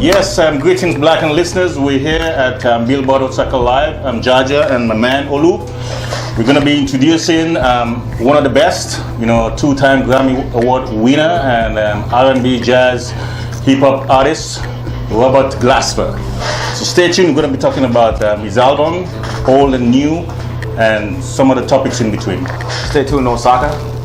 Yes, greetings BLACKAN listeners. We're here at Billboard Osaka Live. I'm Jaja and my man Olu. We're going to be introducing one of the best, two-time Grammy Award winner and R&B Jazz hip-hop artist, Robert Glasper. So stay tuned. We're going to be talking about his album, old and new, and some of the topics in between. Stay tuned, Osaka.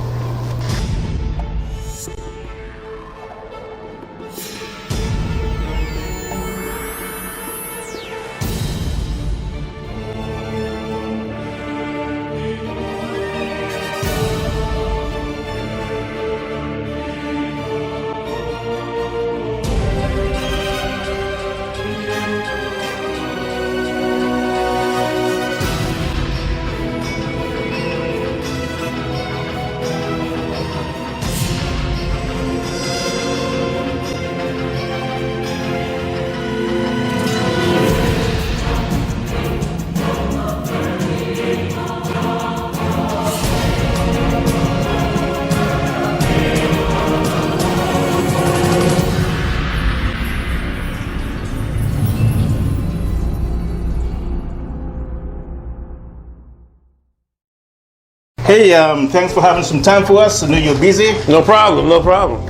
Hey, thanks for having some time for us. I know you're busy. No problem.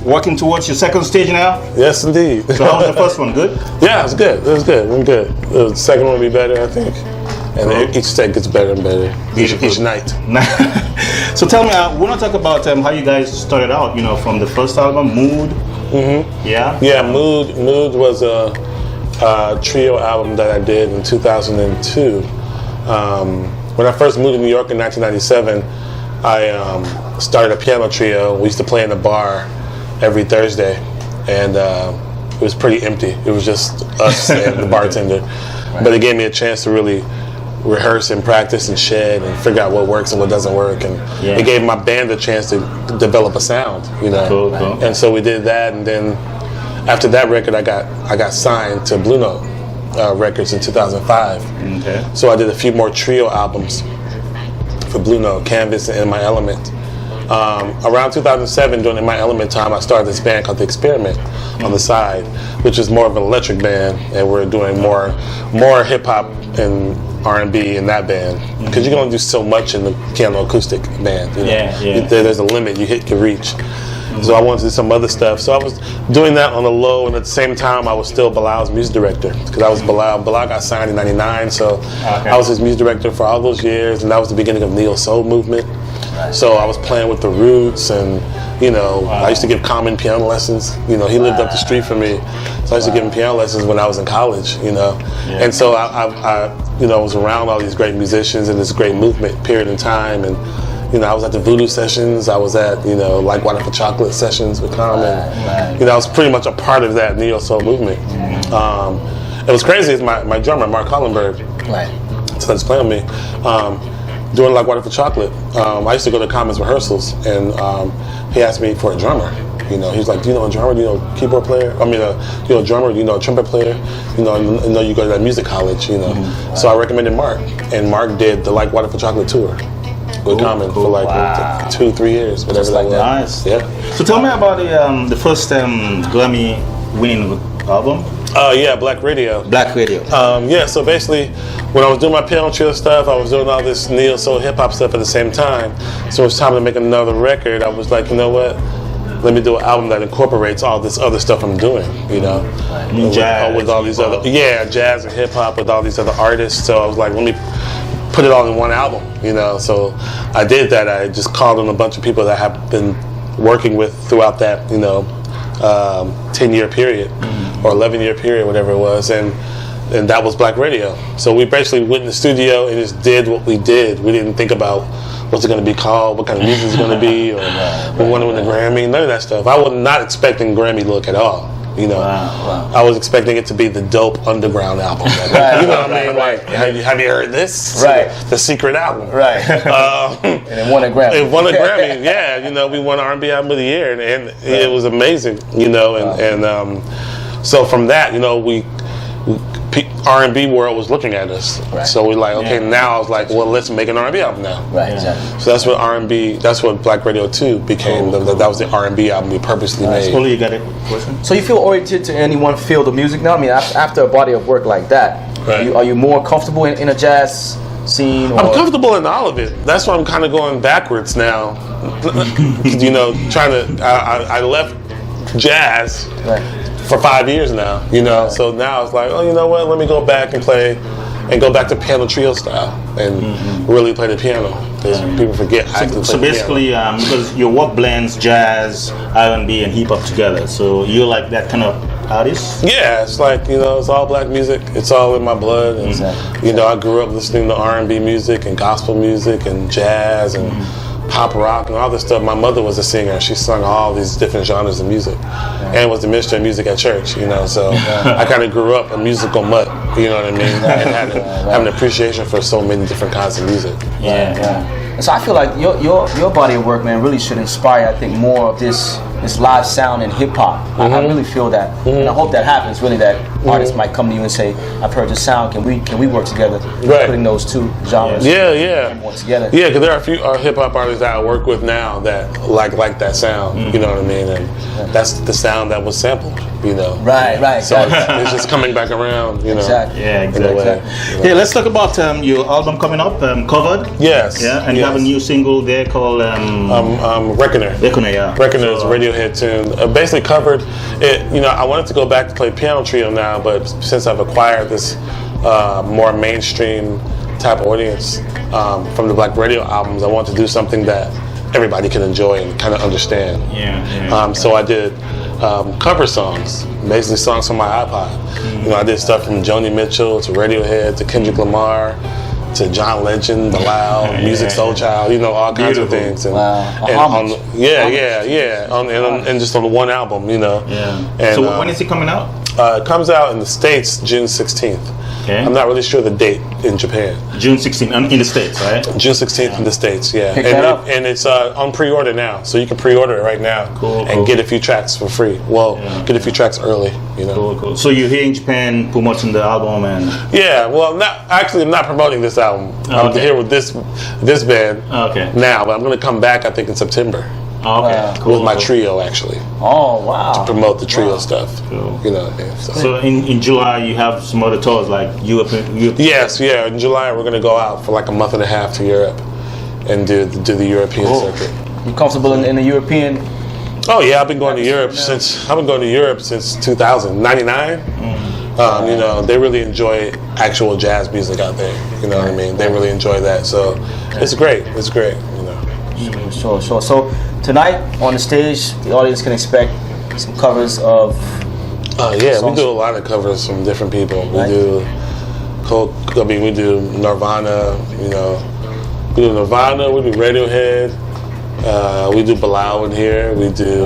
Working towards your second stage now? Yes, indeed. So how was the first one? Good? Yeah, it was good. Went good. The second one will be better, I think. And each set gets better and better each night. So tell me, we want to talk about how you guys started out, from the first album, Mood. Mm-hmm. Yeah? Yeah, Mood was a trio album that I did in 2002. When I first moved to New York in 1997, I started a piano trio. We used to play in a bar every Thursday, and it was pretty empty. It was just us and the bartender. Right. But it gave me a chance to really rehearse and practice and shed and figure out what works and what doesn't work. And it gave my band a chance to develop a sound, Cool. And so we did that, and then after that record, I got signed to Blue Note Records in 2005. Okay. So I did a few more trio albums for Blue Note, Canvas, and In My Element. Around 2007, during In My Element time, I started this band called The Experiment on the side, which is more of an electric band, and we're doing more hip hop and R&B in that band, because you can only do so much in the piano acoustic band. There's a limit you can reach. So I wanted to do some other stuff. So I was doing that on the low, and at the same time, I was still Bilal's music director, because I was Bilal. Bilal got signed in '99, so I was his music director for all those years, and that was the beginning of Neo Soul movement. So I was playing with the Roots, and I used to give Common piano lessons. He lived up the street from me, so I used to give him piano lessons when I was in college. And so I was around all these great musicians and this great movement period in time, and I was at the Voodoo sessions. I was at Like Water for Chocolate sessions with Common. I was pretty much a part of that Neo Soul movement. It was crazy. My drummer Mark Hollenberg, started playing with me. Doing Like Water for Chocolate. I used to go to Common's rehearsals, and he asked me for a drummer. He was like, "Do you know a drummer? Do you know a keyboard player? Do you know a drummer? Do you know a trumpet player? I know you go to that music college. So I recommended Mark, and Mark did the Like Water for Chocolate tour with Common for like 2-3 years, whatever that was. Nice. Yeah. So tell me about the first Grammy winning album. Black Radio. Black Radio. So basically, when I was doing my piano trio stuff, I was doing all this neo soul hip hop stuff at the same time. So it was time to make another record. I was like, you know what? Let me do an album that incorporates all this other stuff I'm doing. Jazz, with all these other jazz and hip hop with all these other artists. So I was like, let me put it all in one album. So I did that. I just called on a bunch of people that I have been working with throughout that 10-year period or 11-year period, whatever it was, and that was Black Radio. So we basically went in the studio and just did what we did. We didn't think about what's it going to be called, what kind of music it's going to be, or we want to win the Grammy, none of that stuff. I was not expecting Grammy look at all. I was expecting it to be the dope underground album. Like, have you heard this? Right. The secret album. Right. And it won a Grammy. It won a Grammy. Yeah. We won R&B Album of the Year, and it was amazing. So from that, we R&B world was looking at us. Right. So we're like, okay, now I was like, well, let's make an R&B album now. Right, exactly. So that's what R&B, that's what Black Radio 2 became. That was the R&B album we purposely made. Only you got it. Question? So you feel oriented to any one field of music now? I mean, after a body of work like that, Right. are you more comfortable in a jazz scene? Or? I'm comfortable in all of it. That's why I'm kind of going backwards now. You know, trying to, I left jazz for 5 years now, you know, so now it's like, oh, you know what, let me go back and play, and go back to piano trio style, and really play the piano, because people forget I can play So basically, because your work blends jazz, R&B, and hip-hop together, so you're like that kind of artist? Yeah, it's like, you know, it's all black music, it's all in my blood, and, you know, I grew up listening to R&B music, and gospel music, and jazz, and pop rock and all this stuff. My mother was a singer. She sung all these different genres of music, and was the minister of music at church. You know, so I kind of grew up a musical mutt. You know what I mean? And have an appreciation for so many different kinds of music. And so I feel like your body of work, man, really should inspire, I think, more of this live sound in hip hop. I really feel that, and I hope that happens. Really, that artists might come to you and say, "I've heard your sound. Can we work together?" Right. Putting those two genres, more together. Yeah, because there are a few hip hop artists that I work with now that like that sound. You know what I mean? And that's the sound that was sampled. You know. Right. So it's just coming back around. You know. Exactly. Yeah, In a exactly. way. Yeah, let's talk about your album coming up, Covered. Yes. Yeah, and you have a new single there called Reckoner. Reckoner, yeah. Reckoner is a Radiohead tune. Basically Covered. You know, I wanted to go back to play piano trio now, but since I've acquired this more mainstream type audience from the Black Radio albums, I want to do something that everybody can enjoy and kind of understand. So I did cover songs, basically songs from my iPod. You know, I did stuff from Joni Mitchell to Radiohead to Kendrick Lamar to John Legend, Bilal, Music Soul Child, you know, all kinds of things. And, and just on one album, you know. And, so when is it coming out? It comes out in the States June 16th. Okay. I'm not really sure the date in Japan. June 16th in the States, right? June 16th in the States, yeah. Pick that up. And it's on pre-order now, so you can pre-order it right now and get a few tracks for free. Well, get a few tracks early, you know. Cool. So you're here in Japan promoting the album and... Yeah, well, I'm not promoting this album. I'm here with this band now, but I'm going to come back, I think, in September. With my trio, actually. Oh, wow. To promote the trio stuff. Cool. You know. So in July you have some other tours like Europe. Yes, yeah. In July we're going to go out for like a month and a half to Europe and do the European circuit. You comfortable in the European? Oh yeah, I've been going to Europe since 2000, 99. You know, they really enjoy actual jazz music out there. You know what I mean? They really enjoy that. So it's great. It's great. You know. Sure. So tonight on the stage, the audience can expect some covers of. We do a lot of covers from different people. We do Nirvana. You know, we do Nirvana. We do Radiohead. We do Bilal in here. We do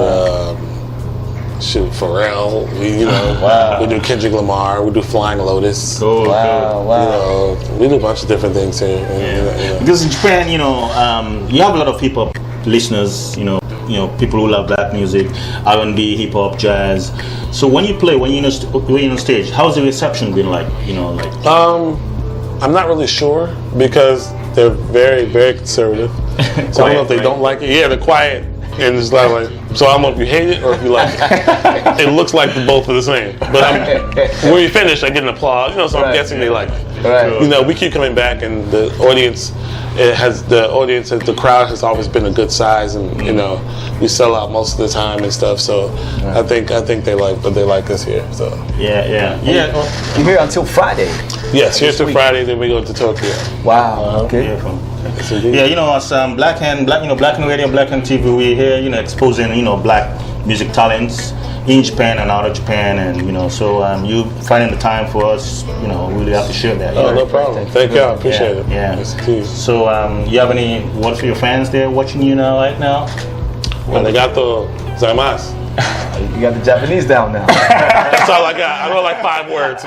Pharrell. We do Kendrick Lamar. We do Flying Lotus. Cool. You know, we do a bunch of different things here. Because in Japan, you have a lot of hip-hop listeners. You know, people who love black music, R&B, hip-hop, jazz. So when you're on stage, how's the reception been like? I'm not really sure because they're very, very conservative. So I don't know if they don't like it. Yeah, they're quiet. And it's like, so I don't know if you hate it or if you like it. It looks like both are the same. But when we finish, I get an applause. So I'm guessing they like it. Right. We keep coming back, and the crowd has always been a good size, and we sell out most of the time and stuff. So I think they like us here. So You're here until Friday. Yes, here till Friday. Then we go to Tokyo. Wow. Okay. As Black Radio, Blackan TV, we're here, exposing, black music talents in Japan and out of Japan, and so you finding the time for us, really appreciate that. Oh, no problem. Thank you. I appreciate it. Yeah. It's key. So you have any words for your fans there watching you now, right now? Arigato gozaimasu. You got the Japanese down now. That's all I got. I know like 5 words.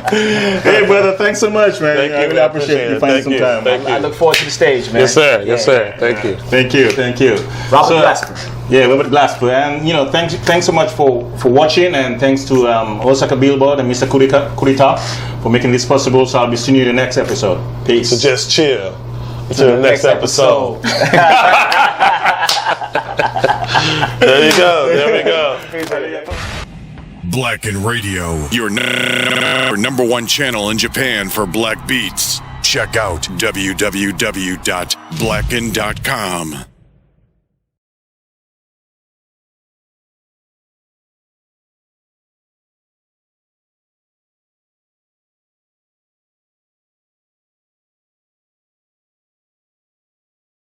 Hey, brother, thanks so much, man. Thank I you, really man. appreciate you Appreciate finding some it. time. Thank you. I look forward to the stage, man. Yes, sir. Yes, sir. Thank you. Thank you, thank you. Robert Glasper. Yeah, Robert Glasper. And, you know, thanks so much for watching, and thanks to Osaka Billboard and Mr. Kurita for making this possible. So I'll be seeing you in the next episode. Peace. So just chill until the next episode. There you go. There we go. BLACKAN Radio, your number one channel in Japan for black beats. Check out www.blackan.com.